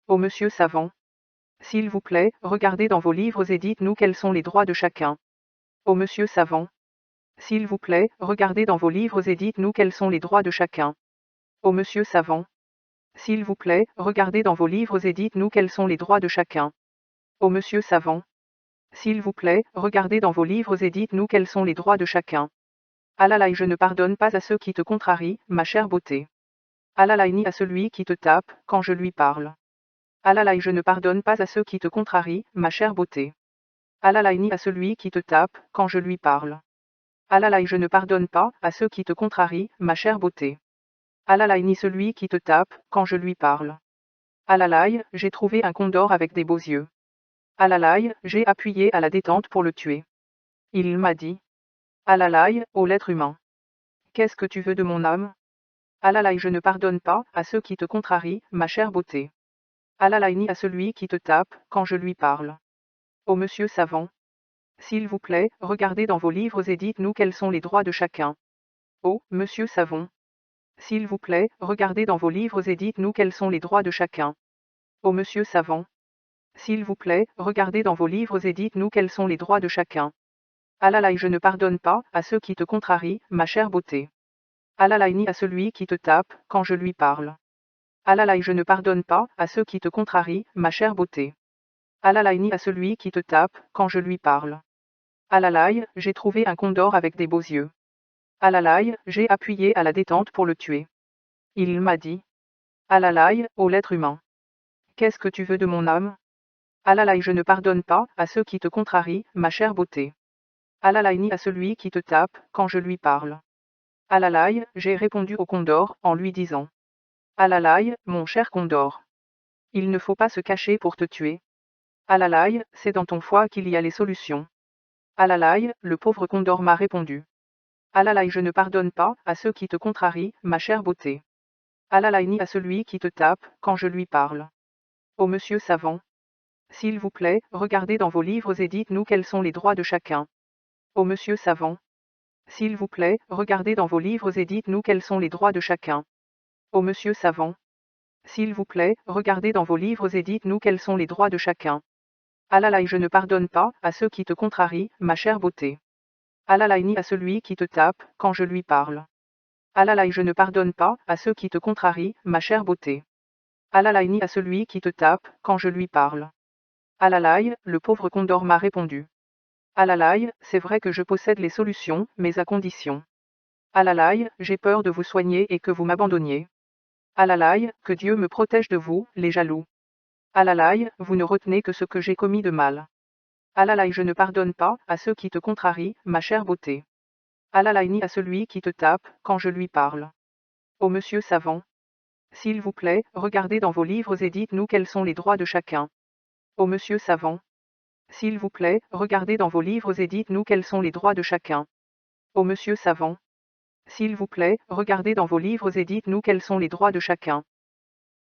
Ô monsieur savant, s'il vous plaît, regardez dans vos livres et dites-nous quels sont les droits de chacun. Ô monsieur savant, s'il vous plaît, regardez dans vos livres et dites-nous quels sont les droits de chacun. Ô monsieur savant, s'il vous plaît, regardez dans vos livres et dites-nous quels sont les droits de chacun. Ô monsieur savant, s'il vous plaît, regardez dans vos livres et dites-nous quels sont les droits de chacun. Alalaï, je ne pardonne pas à ceux qui te contrarient, ma chère beauté. Alalaï, ni à celui qui te tape, quand je lui parle. Alalaï, je ne pardonne pas à ceux qui te contrarient, ma chère beauté. Alalaï, ni à celui qui te tape, quand je lui parle. Alalaï, je ne pardonne pas à ceux qui te contrarient, ma chère beauté. Alalaï, ni celui qui te tape, quand je lui parle. Alalaï, j'ai trouvé un condor avec des beaux yeux. Alalaï, j'ai appuyé à la détente pour le tuer. Il m'a dit. Alalaï, ô l'être humain. Qu'est-ce que tu veux de mon âme? Alalaï, je ne pardonne pas à ceux qui te contrarient, ma chère beauté. Alalaï, ni à celui qui te tape, quand je lui parle. Ô monsieur savant, s'il vous plaît, regardez dans vos livres et dites-nous quels sont les droits de chacun. Ô monsieur savant, s'il vous plaît, regardez dans vos livres et dites-nous quels sont les droits de chacun. Ô monsieur savant, s'il vous plaît, regardez dans vos livres et dites-nous quels sont les droits de chacun. Alalaï, je ne pardonne pas à ceux qui te contrarient, ma chère beauté. Alalaï, ni à celui qui te tape, quand je lui parle. Alalaï, je ne pardonne pas à ceux qui te contrarient, ma chère beauté. Alalaï, ni à celui qui te tape, quand je lui parle. Alalaï, j'ai trouvé un condor avec des beaux yeux. Alalaï, j'ai appuyé à la détente pour le tuer. Il m'a dit. Alalaï, ô l'être humain. Qu'est-ce que tu veux de mon âme? Alalaï, je ne pardonne pas à ceux qui te contrarient, ma chère beauté. Alalaï, ni à celui qui te tape, quand je lui parle. Alalaï, j'ai répondu au condor, en lui disant. Alalaï, mon cher condor. Il ne faut pas se cacher pour te tuer. Alalaï, c'est dans ton foie qu'il y a les solutions. Alalaï, le pauvre condor m'a répondu. Alalaï, je ne pardonne pas à ceux qui te contrarient, ma chère beauté. Alalaï, ni à celui qui te tape, quand je lui parle. Ô monsieur savant, s'il vous plaît, regardez dans vos livres et dites-nous quels sont les droits de chacun. Ô monsieur savant, s'il vous plaît, regardez dans vos livres et dites-nous quels sont les droits de chacun. Ô monsieur savant, s'il vous plaît, regardez dans vos livres et dites-nous quels sont les droits de chacun. Alalaï, je ne pardonne pas à ceux qui te contrarient, ma chère beauté. Alalaï, ni à celui qui te tape, quand je lui parle. Alalaï, je ne pardonne pas à ceux qui te contrarient, ma chère beauté. Alalaï, ni à celui qui te tape, quand je lui parle. Alalaï, le pauvre condor m'a répondu. Alalaï, c'est vrai que je possède les solutions, mais à condition. Alalaï, j'ai peur de vous soigner et que vous m'abandonniez. Alalaï, que Dieu me protège de vous, les jaloux. Alalaï, vous ne retenez que ce que j'ai commis de mal. Alalaï, je ne pardonne pas à ceux qui te contrarient, ma chère beauté. Alalaï, ni à celui qui te tape, quand je lui parle. Ô monsieur savant, s'il vous plaît, regardez dans vos livres et dites-nous quels sont les droits de chacun. Ô monsieur savant, s'il vous plaît, regardez dans vos livres et dites-nous quels sont les droits de chacun. Ô monsieur savant, s'il vous plaît, regardez dans vos livres et dites-nous quels sont les droits de chacun.